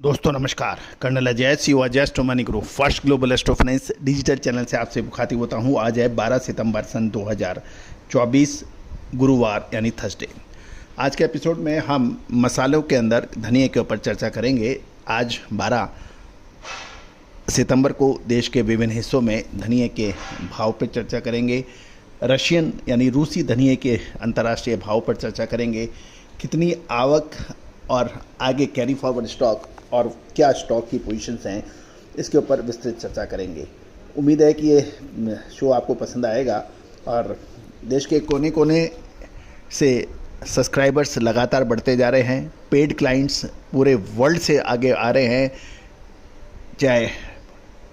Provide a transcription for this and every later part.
दोस्तों नमस्कार। Colonel Ajay CO just money group first global astro finance digital channel से आपसे मुखातिब होता हूँ। आज है 12 सितंबर सन 2024 गुरुवार यानी थर्सडे। आज के एपिसोड में हम मसालों के अंदर धनिया के ऊपर चर्चा करेंगे। आज 12 सितंबर को देश के विभिन्न हिस्सों में धनिया के भाव पर चर्चा करेंगे। रशियन यानी रूसी धनिया के अंतर्राष्ट्रीय भाव पर चर्चा करेंगे। कितनी आवक और आगे कैरी फॉरवर्ड स्टॉक और क्या स्टॉक की पोजीशंस हैं, इसके ऊपर विस्तृत चर्चा करेंगे। उम्मीद है कि ये शो आपको पसंद आएगा और देश के कोने कोने से सब्सक्राइबर्स लगातार बढ़ते जा रहे हैं। पेड क्लाइंट्स पूरे वर्ल्ड से आगे आ रहे हैं। चाहे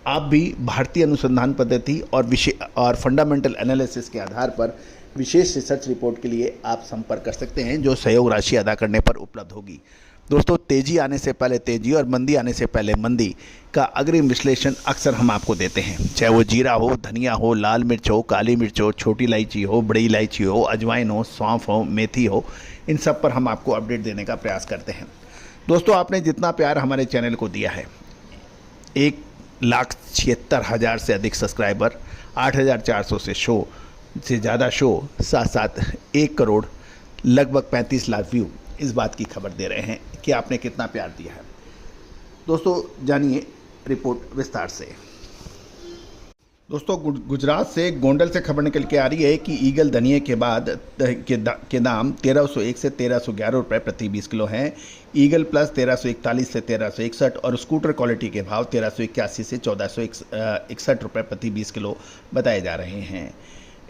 आप भी भारतीय अनुसंधान पद्धति और फंडामेंटल एनालिसिस के आधार पर विशेष रिसर्च रिपोर्ट के लिए आप संपर्क कर सकते हैं, जो सहयोग राशि अदा करने पर उपलब्ध होगी। दोस्तों, तेज़ी आने से पहले तेज़ी और मंदी आने से पहले मंदी का अग्रिम विश्लेषण अक्सर हम आपको देते हैं। चाहे वो जीरा हो, धनिया हो, लाल मिर्च हो, काली मिर्च हो, छोटी इलायची हो, बड़ी इलायची हो, अजवाइन हो, सौंफ हो, मेथी हो, इन सब पर हम आपको अपडेट देने का प्रयास करते हैं। दोस्तों, आपने जितना प्यार हमारे चैनल को दिया है, 1,76,000 से अधिक सब्सक्राइबर, 8,400 से ज़्यादा शो, साथ साथ 1 करोड़ लगभग 35 लाख व्यू, इस बात की खबर दे रहे हैं कि आपने कितना प्यार दिया है। दोस्तों, जानिए रिपोर्ट विस्तार से। दोस्तों, गुजरात से गोंडल से खबर निकल के आ रही है कि ईगल धनिया के बाद के दाम 1301 से 1311 रुपये प्रति 20 किलो हैं। ईगल प्लस 1341 से 1361 और स्कूटर क्वालिटी के भाव 1381 से 1461 रुपये प्रति 20 किलो बताए जा रहे हैं।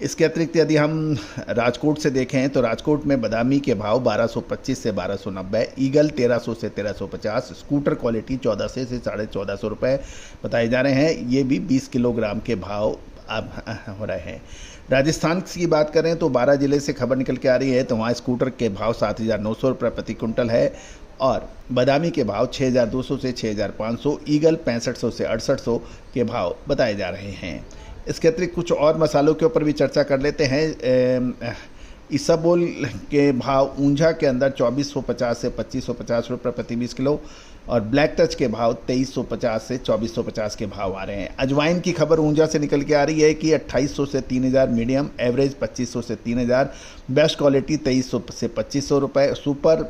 इसके अतिरिक्त यदि हम राजकोट से देखें तो राजकोट में बादामी के भाव 1225 से 1290, ईगल 1300 से 1350, स्कूटर क्वालिटी 1400 से 1450 रुपये बताए जा रहे हैं। ये भी 20 किलोग्राम के भाव अब हो रहे हैं। राजस्थान की बात करें तो 12 जिले से खबर निकल के आ रही है, तो वहाँ स्कूटर के भाव 7,900 रुपये प्रति कुंटल है और बादामी के भाव 6,200 से 6,500, ईगल 6500 से 6800 के भाव बताए जा रहे हैं। इसके अतिरिक्त कुछ और मसालों के ऊपर भी चर्चा कर लेते हैं। इसबगोल के भाव ऊंझा के अंदर 2450 से 2550 रुपये प्रति 20 किलो और ब्लैक टच के भाव 2350 से 2450 के भाव आ रहे हैं। अजवाइन की खबर ऊंझा से निकल के आ रही है कि 2800 से 3000, मीडियम एवरेज 2500 से 3000, बेस्ट क्वालिटी 2300 से 2500 रुपये, सुपर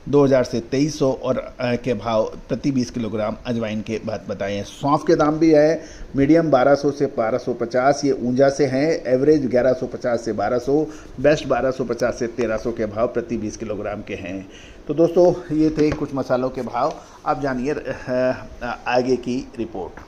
2000 से 2300 और के भाव प्रति 20 किलोग्राम अजवाइन के बात बताए हैं। सौंफ के दाम भी है, मीडियम 1200 से 1250, ये ऊंझा से हैं, एवरेज 1150 से 1200, बेस्ट 1250 से 1300 के भाव प्रति 20 किलोग्राम के हैं। तो दोस्तों, ये थे कुछ मसालों के भाव। अब जानिए आगे की रिपोर्ट।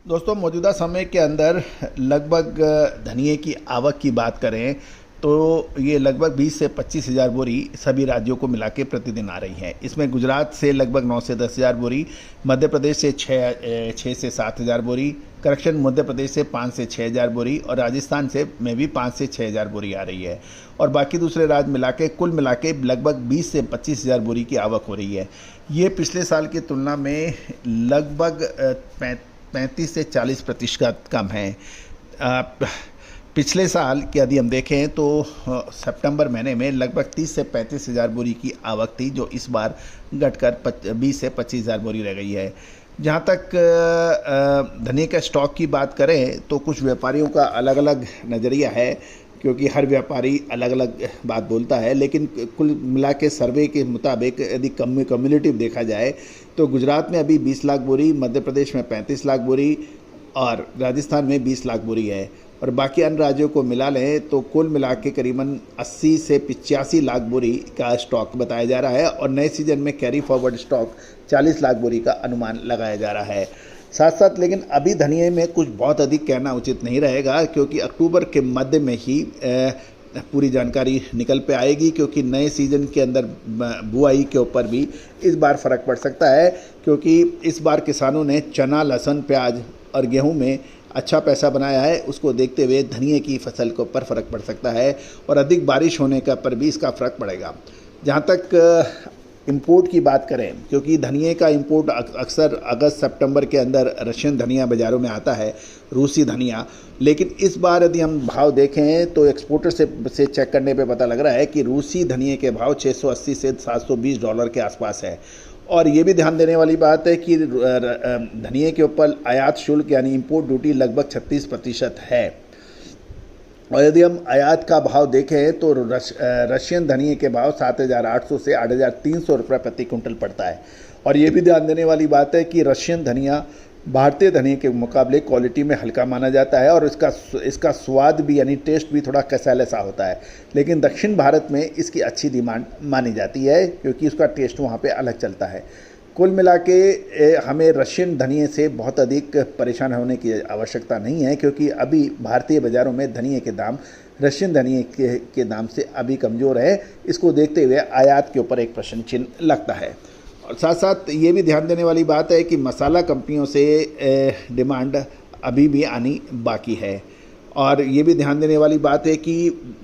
दोस्तों, मौजूदा समय के अंदर लगभग धनिये की आवक की बात करें तो ये लगभग 20 से 25 हज़ार बोरी सभी राज्यों को मिला के प्रतिदिन आ रही है। इसमें गुजरात से लगभग 9 से 10 हज़ार बोरी, मध्य प्रदेश से 6 से 7 हज़ार बोरी, करेक्शन मध्य प्रदेश से 5 से 6 हज़ार बोरी और राजस्थान से में भी 5 से 6 हज़ार बोरी आ रही है और बाकी दूसरे राज्य मिला के कुल मिला के लगभग 20 से 25 हज़ार बोरी की आवक हो रही है। ये पिछले साल की तुलना में लगभग 35 से 40% कम है। पिछले साल की यदि हम देखें तो सितंबर महीने में लगभग 30 से 35 हज़ार बोरी की आवक थी, जो इस बार घटकर 20 से 25 हज़ार बोरी रह गई है। जहाँ तक धनिया के स्टॉक की बात करें तो कुछ व्यापारियों का अलग अलग नज़रिया है, क्योंकि हर व्यापारी अलग अलग बात बोलता है, लेकिन कुल मिला के सर्वे के मुताबिक यदि कम्युलेटिव देखा जाए तो गुजरात में अभी 20 लाख बोरी, मध्य प्रदेश में 35 लाख बोरी और राजस्थान में 20 लाख बोरी है और बाकी अन्य राज्यों को मिला लें तो कुल मिला के करीबन 80 से 85 लाख बोरी का स्टॉक बताया जा रहा है और नए सीजन में कैरी फॉरवर्ड स्टॉक 40 लाख बोरी का अनुमान लगाया जा रहा है। साथ साथ लेकिन अभी धनिये में कुछ बहुत अधिक कहना उचित नहीं रहेगा, क्योंकि अक्टूबर के मध्य में ही पूरी जानकारी निकल पे आएगी, क्योंकि नए सीजन के अंदर बुआई के ऊपर भी इस बार फ़र्क पड़ सकता है, क्योंकि इस बार किसानों ने चना, लहसुन, प्याज और गेहूं में अच्छा पैसा बनाया है। उसको देखते हुए धनिये की फसल के ऊपर फ़र्क पड़ सकता है और अधिक बारिश होने का पर भी इसका फ़र्क पड़ेगा। जहाँ तक इंपोर्ट की बात करें, क्योंकि धनिये का इंपोर्ट अक्सर अगस्त सितंबर के अंदर रशियन धनिया बाज़ारों में आता है, रूसी धनिया, लेकिन इस बार यदि हम भाव देखें तो एक्सपोर्टर से चेक करने पे पता लग रहा है कि रूसी धनिये के भाव $680 से $720 के आसपास है और ये भी ध्यान देने वाली बात है कि धनिये के ऊपर आयात शुल्क यानी इंपोर्ट ड्यूटी लगभग 36% है। और यदि हम आयात का भाव देखें तो रशियन धनिये के भाव 7,800 से 8,300 रुपये प्रति कुंटल पड़ता है। और ये भी ध्यान देने वाली बात है कि रशियन धनिया भारतीय धनिये के मुकाबले क्वालिटी में हल्का माना जाता है और इसका स्वाद भी यानी टेस्ट भी थोड़ा कसैला सा होता है, लेकिन दक्षिण भारत में इसकी अच्छी डिमांड मानी जाती है क्योंकि उसका टेस्ट वहाँ पे अलग चलता है। कुल मिला के हमें रशियन धनिये से बहुत अधिक परेशान होने की आवश्यकता नहीं है क्योंकि अभी भारतीय बाज़ारों में धनिये के दाम रशियन धनिये के दाम से अभी कमज़ोर है। इसको देखते हुए आयात के ऊपर एक प्रश्न चिन्ह लगता है। और साथ साथ ये भी ध्यान देने वाली बात है कि मसाला कंपनियों से डिमांड अभी भी आनी बाकी है। और ये भी ध्यान देने वाली बात है कि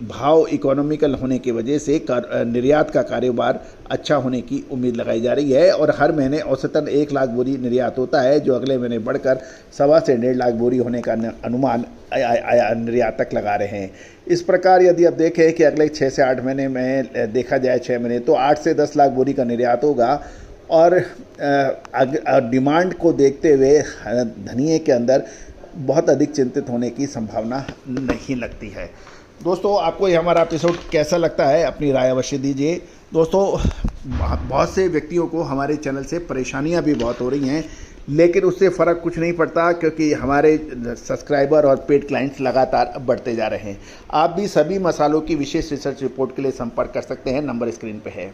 भाव इकोनॉमिकल होने की वजह से निर्यात का कारोबार अच्छा होने की उम्मीद लगाई जा रही है और हर महीने औसतन 1 लाख बोरी निर्यात होता है, जो अगले महीने बढ़कर 1.25 से 1.5 लाख बोरी होने का अनुमान निर्यातक लगा रहे हैं। इस प्रकार यदि आप देखें कि अगले 6 से 8 महीने में देखा जाए 6 महीने तो 8 से 10 लाख बोरी का निर्यात होगा। और डिमांड को देखते हुए धनिये के अंदर बहुत अधिक चिंतित होने की संभावना नहीं लगती है। दोस्तों, आपको ये हमारा एपिसोड कैसा लगता है, अपनी राय अवश्य दीजिए। दोस्तों, बहुत से व्यक्तियों को हमारे चैनल से परेशानियां भी बहुत हो रही हैं, लेकिन उससे फ़र्क कुछ नहीं पड़ता क्योंकि हमारे सब्सक्राइबर और पेड क्लाइंट्स लगातार बढ़ते जा रहे हैं। आप भी सभी मसालों की विशेष रिसर्च रिपोर्ट के लिए संपर्क कर सकते हैं, नंबर स्क्रीन पे है।